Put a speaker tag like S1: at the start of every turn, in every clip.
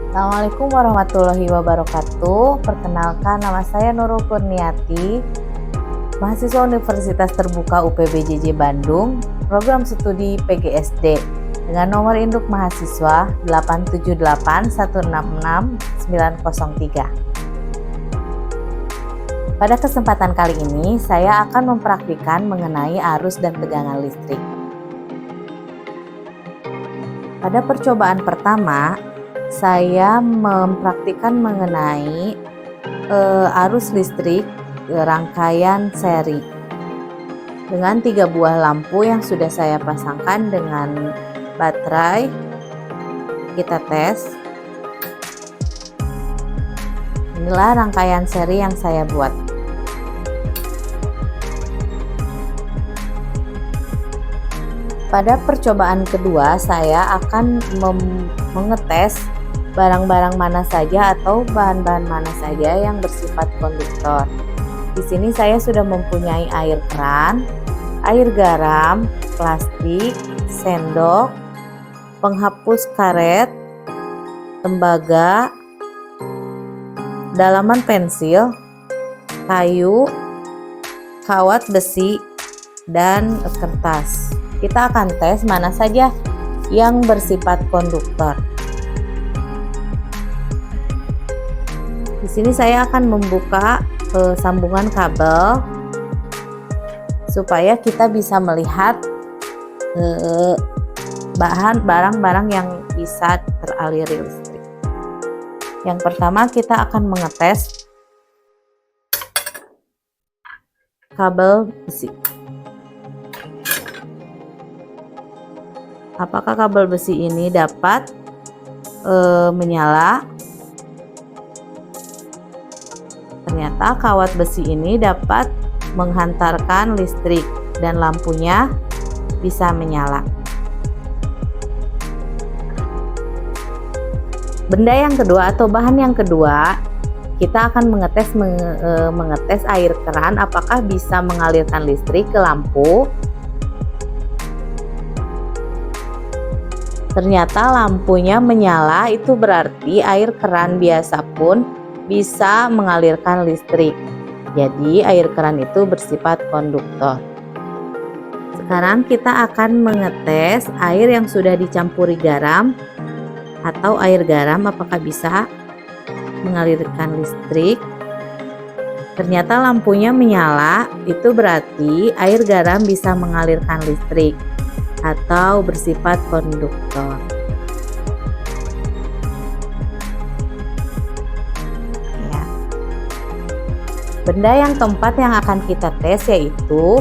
S1: Assalamualaikum warahmatullahi wabarakatuh. Perkenalkan, nama saya Nurul Kurniati, mahasiswa Universitas Terbuka UPBJJ Bandung, program studi PGSD, dengan nomor induk mahasiswa 878166903. Pada kesempatan kali ini, saya akan mempraktikkan mengenai arus dan tegangan listrik. Pada percobaan pertama, saya mempraktikkan mengenai arus listrik rangkaian seri dengan 3 buah lampu yang sudah saya pasangkan dengan baterai. Kita tes. Inilah rangkaian seri yang saya buat. Pada percobaan kedua, saya akan mengetes barang-barang mana saja atau bahan-bahan mana saja yang bersifat konduktor. Di sini saya sudah mempunyai air keran, air garam, plastik, sendok, penghapus karet, tembaga, dalaman pensil, kayu, kawat besi, dan kertas. Kita akan tes mana saja yang bersifat konduktor. Di sini saya akan membuka sambungan kabel supaya kita bisa melihat barang-barang yang bisa teraliri listrik. Yang pertama, kita akan mengetes kabel besi. Apakah kabel besi ini dapat menyala? Ternyata kawat besi ini dapat menghantarkan listrik dan lampunya bisa menyala. Benda yang kedua atau bahan yang kedua, kita akan mengetes air keran apakah bisa mengalirkan listrik ke lampu. Ternyata lampunya menyala, itu berarti air keran biasa pun bisa mengalirkan listrik. Jadi air keran itu bersifat konduktor. Sekarang kita akan mengetes air yang sudah dicampuri garam atau air garam apakah bisa mengalirkan listrik. Ternyata lampunya menyala, itu berarti air garam bisa mengalirkan listrik atau bersifat konduktor. Ya. Benda yang keempat yang akan kita tes yaitu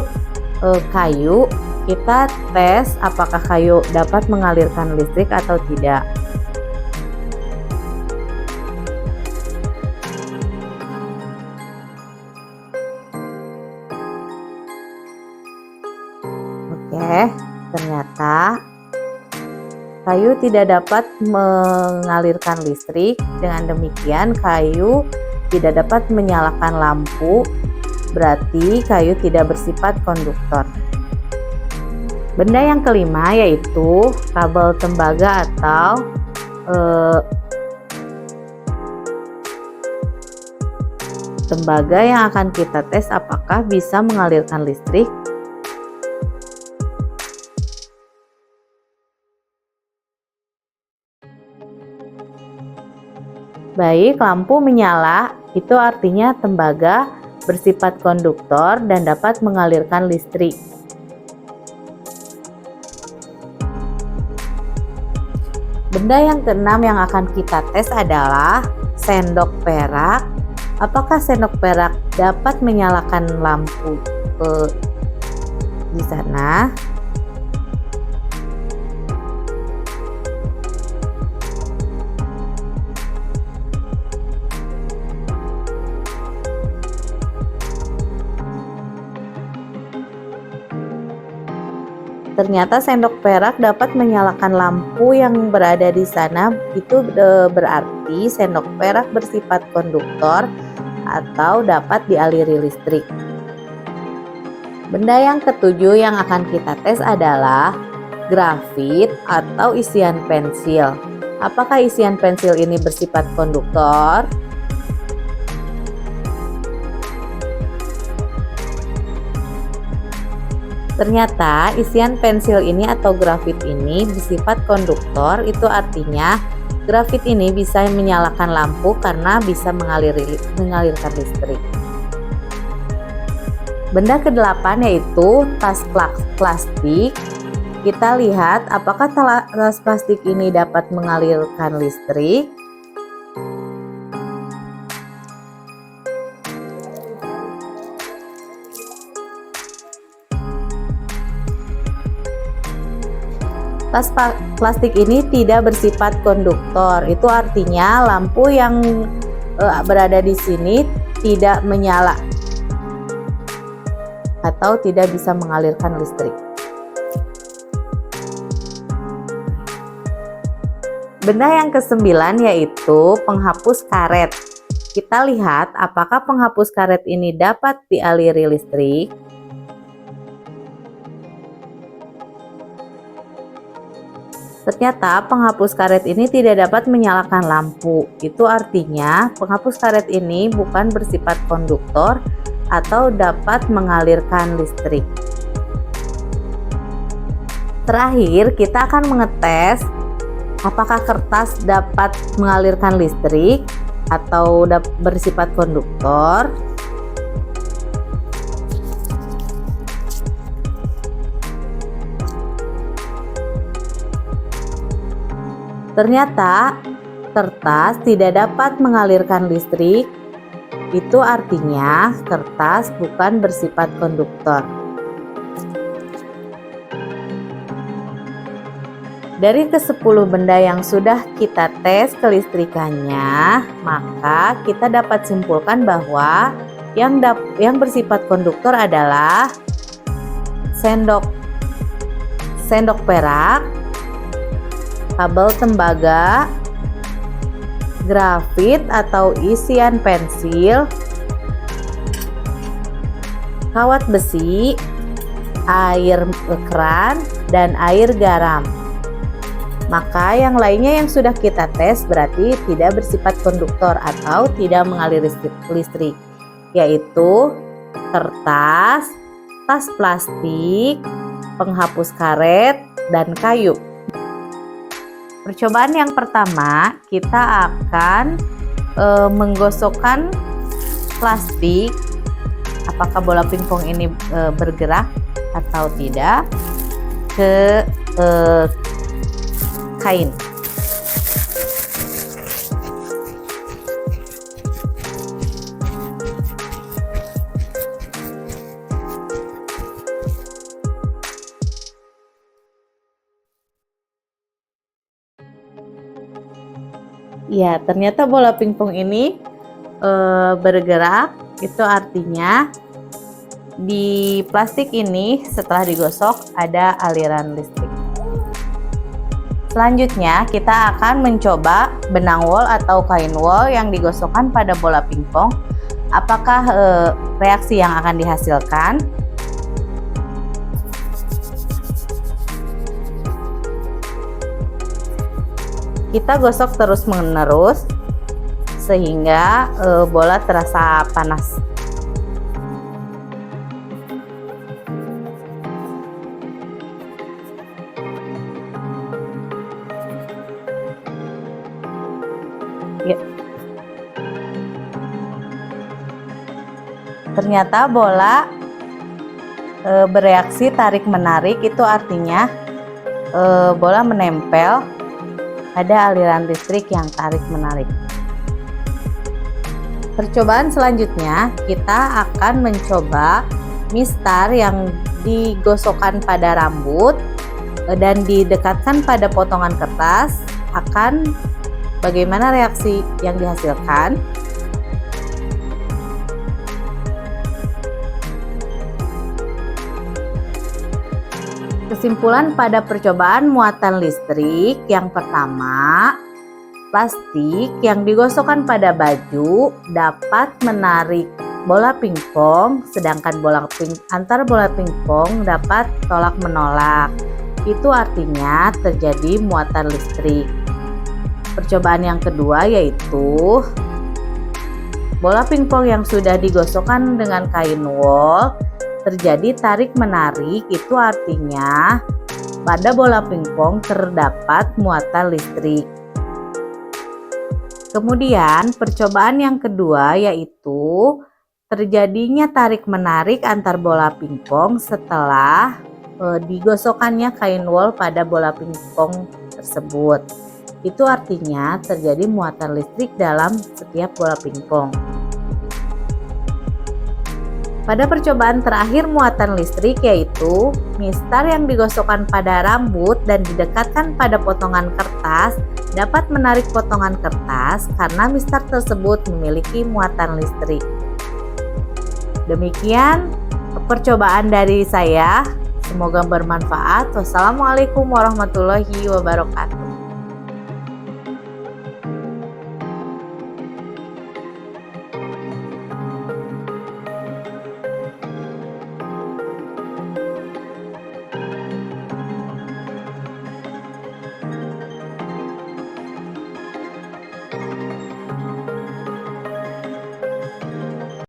S1: kayu. Kita tes apakah kayu dapat mengalirkan listrik atau tidak. Oke. Ternyata kayu tidak dapat mengalirkan listrik. Dengan demikian kayu tidak dapat menyalakan lampu, berarti kayu tidak bersifat konduktor. Benda yang kelima yaitu kabel tembaga atau tembaga yang akan kita tes apakah bisa mengalirkan listrik. Baik, lampu menyala, itu artinya tembaga bersifat konduktor dan dapat mengalirkan listrik. Benda yang keenam yang akan kita tes adalah sendok perak. Apakah sendok perak dapat menyalakan lampu di sana? Ternyata sendok perak dapat menyalakan lampu yang berada di sana. Itu berarti sendok perak bersifat konduktor atau dapat dialiri listrik. Benda yang ketujuh yang akan kita tes adalah grafit atau isian pensil. Apakah isian pensil ini bersifat konduktor? Ternyata isian pensil ini atau grafit ini bersifat konduktor, itu artinya grafit ini bisa menyalakan lampu karena bisa mengalirkan listrik. Benda ke-8 yaitu tas plastik. Kita lihat apakah tas plastik ini dapat mengalirkan listrik. Tas plastik ini tidak bersifat konduktor, itu artinya lampu yang berada di sini tidak menyala atau tidak bisa mengalirkan listrik. Benda yang ke-9 yaitu penghapus karet. Kita lihat apakah penghapus karet ini dapat dialiri listrik. Ternyata penghapus karet ini tidak dapat menyalakan lampu. Itu artinya penghapus karet ini bukan bersifat konduktor atau dapat mengalirkan listrik. Terakhir, kita akan mengetes apakah kertas dapat mengalirkan listrik atau bersifat konduktor. Ternyata kertas tidak dapat mengalirkan listrik, itu artinya kertas bukan bersifat konduktor. Dari ke-10 benda yang sudah kita tes kelistrikannya, maka kita dapat simpulkan bahwa yang bersifat konduktor adalah sendok perak, kabel tembaga, grafit atau isian pensil, kawat besi, air keran, dan air garam. Maka yang lainnya yang sudah kita tes berarti tidak bersifat konduktor atau tidak mengalir listrik, yaitu kertas, tas plastik, penghapus karet, dan kayu. Percobaan yang pertama, kita akan menggosokkan plastik. Apakah bola pingpong ini bergerak atau tidak ke kain. Ya, ternyata bola pingpong ini bergerak. Itu artinya di plastik ini setelah digosok ada aliran listrik. Selanjutnya kita akan mencoba benang wol atau kain wol yang digosokkan pada bola pingpong. Apakah reaksi yang akan dihasilkan? Kita gosok terus-menerus sehingga bola terasa panas. Ya. Ternyata bola bereaksi tarik-menarik, itu artinya bola menempel. Ada aliran listrik yang tarik-menarik. Percobaan selanjutnya, kita akan mencoba mistar yang digosokkan pada rambut dan didekatkan pada potongan kertas. Bagaimana reaksi yang dihasilkan? Kesimpulan pada percobaan muatan listrik yang pertama, plastik yang digosokkan pada baju dapat menarik bola pingpong, sedangkan antar bola pingpong dapat tolak-menolak. Itu artinya terjadi muatan listrik. Percobaan yang kedua yaitu bola pingpong yang sudah digosokkan dengan kain wol terjadi tarik-menarik, itu artinya pada bola pingpong terdapat muatan listrik. Kemudian percobaan yang kedua yaitu terjadinya tarik-menarik antar bola pingpong setelah digosokkannya kain wol pada bola pingpong tersebut. Itu artinya terjadi muatan listrik dalam setiap bola pingpong. Pada percobaan terakhir muatan listrik yaitu mistar yang digosokkan pada rambut dan didekatkan pada potongan kertas dapat menarik potongan kertas karena mistar tersebut memiliki muatan listrik. Demikian percobaan dari saya. Semoga bermanfaat. Wassalamualaikum warahmatullahi wabarakatuh.